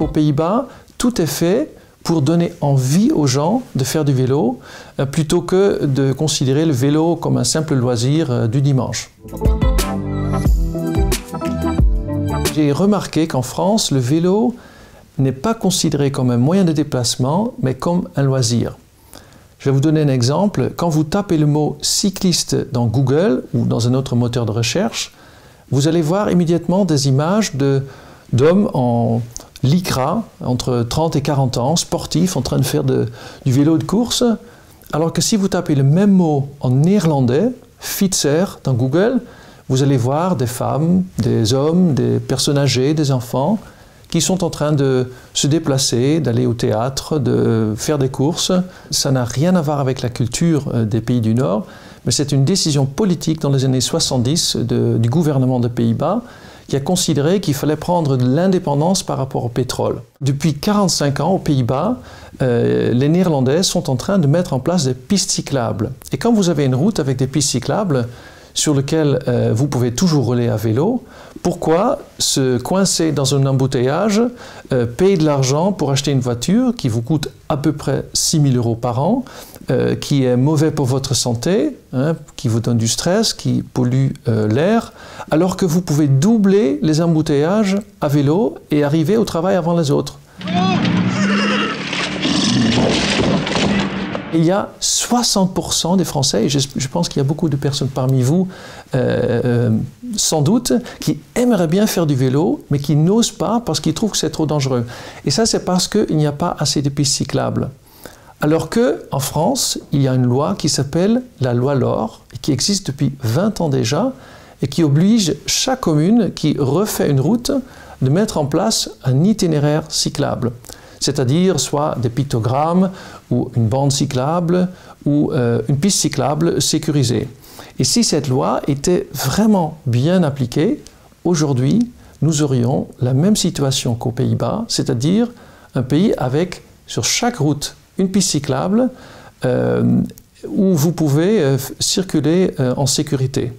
Aux Pays-Bas, tout est fait pour donner envie aux gens de faire du vélo, plutôt que de considérer le vélo comme un simple loisir du dimanche. J'ai remarqué qu'en France, le vélo n'est pas considéré comme un moyen de déplacement, mais comme un loisir. Je vais vous donner un exemple. Quand vous tapez le mot cycliste dans Google ou dans un autre moteur de recherche, vous allez voir immédiatement des images d'hommes en lycra, entre 30 et 40 ans, sportifs, en train de faire du vélo de course. Alors que si vous tapez le même mot en néerlandais, fietser, dans Google, vous allez voir des femmes, des hommes, des personnes âgées, des enfants, qui sont en train de se déplacer, d'aller au théâtre, de faire des courses. Ça n'a rien à voir avec la culture des pays du Nord, mais c'est une décision politique dans les années 70 du gouvernement des Pays-Bas qui a considéré qu'il fallait prendre de l'indépendance par rapport au pétrole. Depuis 45 ans, aux Pays-Bas, les Néerlandais sont en train de mettre en place des pistes cyclables. Et quand vous avez une route avec des pistes cyclables, sur lequel vous pouvez toujours rouler à vélo, pourquoi se coincer dans un embouteillage, payer de l'argent pour acheter une voiture qui vous coûte à peu près 6 000 € par an, qui est mauvais pour votre santé, qui vous donne du stress, qui pollue l'air, alors que vous pouvez doubler les embouteillages à vélo et arriver au travail avant les autres. Il y a 60% des Français, et je pense qu'il y a beaucoup de personnes parmi vous, sans doute, qui aimeraient bien faire du vélo, mais qui n'osent pas parce qu'ils trouvent que c'est trop dangereux. Et ça, c'est parce qu'il n'y a pas assez de pistes cyclables. Alors qu'en France, il y a une loi qui s'appelle la loi LOR, et qui existe depuis 20 ans déjà, et qui oblige chaque commune qui refait une route de mettre en place un itinéraire cyclable. C'est-à-dire soit des pictogrammes ou une bande cyclable ou une piste cyclable sécurisée. Et si cette loi était vraiment bien appliquée, aujourd'hui, nous aurions la même situation qu'aux Pays-Bas, c'est-à-dire un pays avec sur chaque route une piste cyclable où vous pouvez circuler en sécurité.